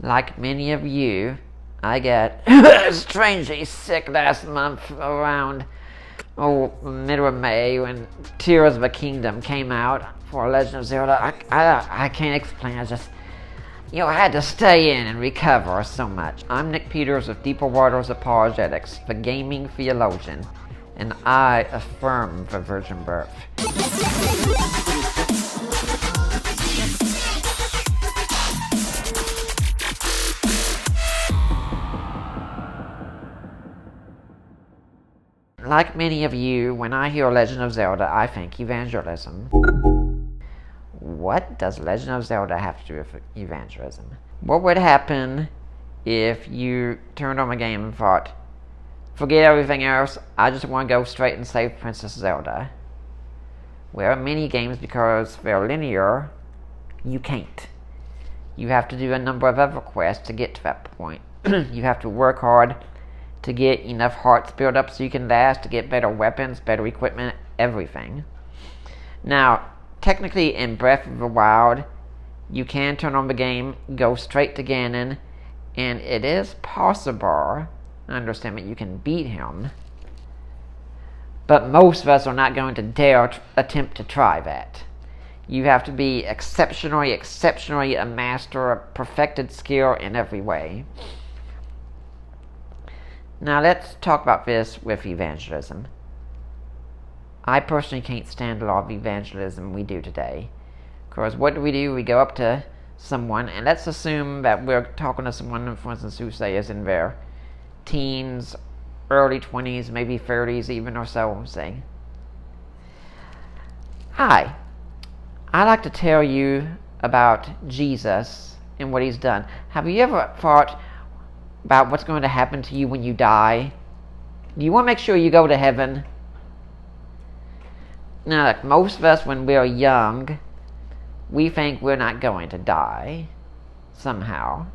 Like many of you, I got strangely sick last month around middle of May when Tears of a Kingdom came out for Legend of Zelda. I can't explain. I just, I had to stay in and recover so much. I'm Nick Peters of Deeper Waters Apologetics, the Gaming Theologian, and I affirm the virgin birth. Like many of you, when I hear Legend of Zelda, I think evangelism. What does Legend of Zelda have to do with evangelism? What would happen if you turned on the game and thought, forget everything else, I just want to go straight and save Princess Zelda? Well, many games, because they're linear, you can't. You have to do a number of other quests to get to that point. You have to work hard to get enough hearts built up so you can last, to get better weapons, better equipment, everything. Now, technically in Breath of the Wild, you can turn on the game, go straight to Ganon, and it is possible, I understand that you can beat him, but most of us are not going to dare attempt to try that. You have to be exceptionally a master of perfected skill in every way. Now let's talk about this with evangelism. I personally can't stand a lot of evangelism we do today. Because what do? We go up to someone, and let's assume that we're talking to someone, for instance, who say is in their teens, early 20s, maybe 30s even or so, saying, "Hi, I'd like to tell you about Jesus and what he's done. Have you ever thought about what's going to happen to you when you die? Do you want to make sure you go to heaven?" Now, like most of us, when we're young, we think we're not going to die somehow.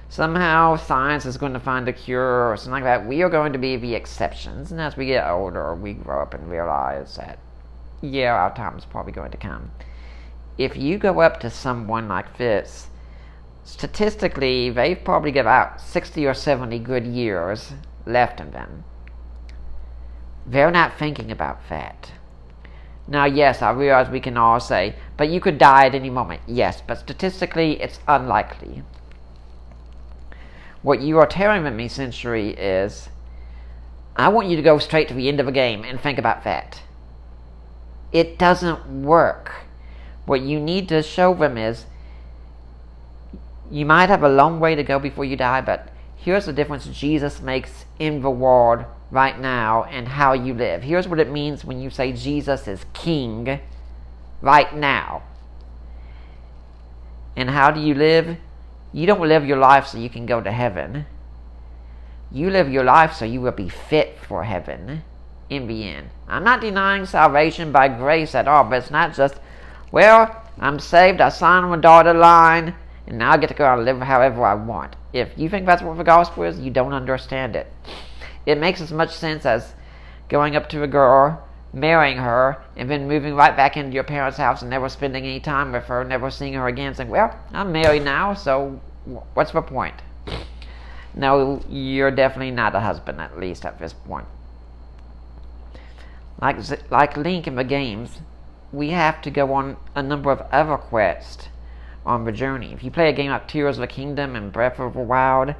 Somehow science is going to find a cure or something like that. We are going to be the exceptions. And as we get older, we grow up and realize that, yeah, our time is probably going to come. If you go up to someone like this, statistically, they've probably got about 60 or 70 good years left in them. They're not thinking about that. Now, yes, I realize we can all say, but you could die at any moment. Yes, but statistically, it's unlikely. What you are telling them essentially is, I want you to go straight to the end of the game and think about that. It doesn't work. What you need to show them is, you might have a long way to go before you die, but here's the difference Jesus makes in the world right now and how you live. Here's what it means when you say Jesus is King right now. And how do you live? You don't live your life so you can go to heaven. You live your life so you will be fit for heaven in the end. I'm not denying salvation by grace at all, but it's not just, well, I'm saved, I signed on the dotted line, and now I get to go out and live however I want. If you think that's what the gospel is, you don't understand it. It makes as much sense as going up to a girl, marrying her, and then moving right back into your parents' house and never spending any time with her, never seeing her again, saying, well, I'm married now, so what's the point? No, you're definitely not a husband, at least at this point. Like Link in the games, we have to go on a number of other quests on the journey. If you play a game like Tears of the Kingdom and Breath of the Wild,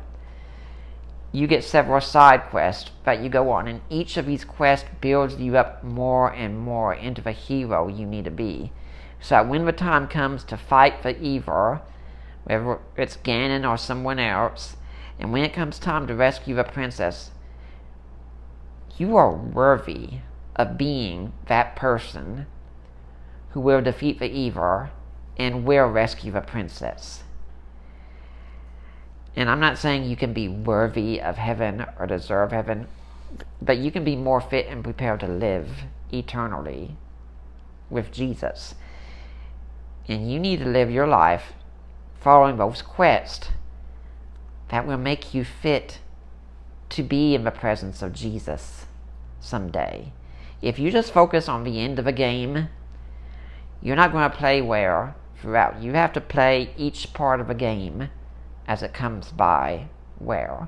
you get several side quests that you go on, and each of these quests builds you up more and more into the hero you need to be. So that when the time comes to fight the evil, whether it's Ganon or someone else, and when it comes time to rescue the princess, you are worthy of being that person who will defeat the evil and will rescue the princess. And I'm not saying you can be worthy of heaven or deserve heaven, but you can be more fit and prepared to live eternally with Jesus. And you need to live your life following those quests that will make you fit to be in the presence of Jesus someday. If you just focus on the end of a game, you're not going to play well throughout. You have to play each part of a game as it comes by well.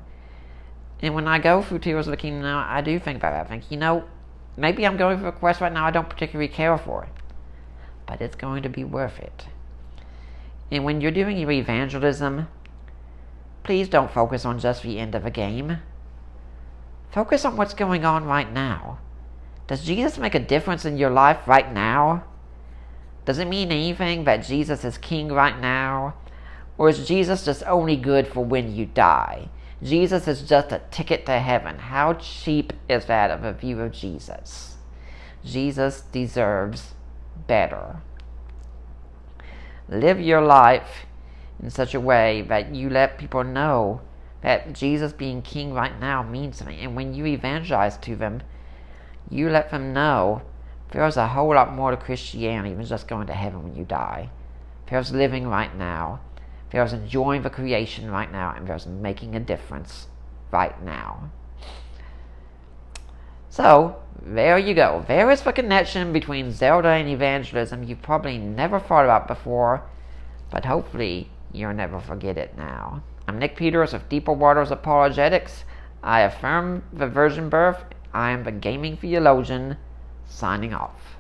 And when I go through Tears of the Kingdom now, I do think about it. I think, maybe I'm going through a quest right now I don't particularly care for, but it's going to be worth it. And when you're doing your evangelism, please don't focus on just the end of a game. Focus on what's going on right now. Does Jesus make a difference in your life right now? Does it mean anything that Jesus is king right now? Or is Jesus just only good for when you die? Jesus is just a ticket to heaven. How cheap is that of a view of Jesus? Jesus deserves better. Live your life in such a way that you let people know that Jesus being king right now means something. And when you evangelize to them, you let them know there's a whole lot more to Christianity than just going to heaven when you die. There's living right now. There's enjoying the creation right now. And there's making a difference right now. So, there you go. There is the connection between Zelda and evangelism you've probably never thought about before, but hopefully you'll never forget it now. I'm Nick Peters of Deeper Waters Apologetics. I affirm the virgin birth. I am the Gaming Theologian, signing off.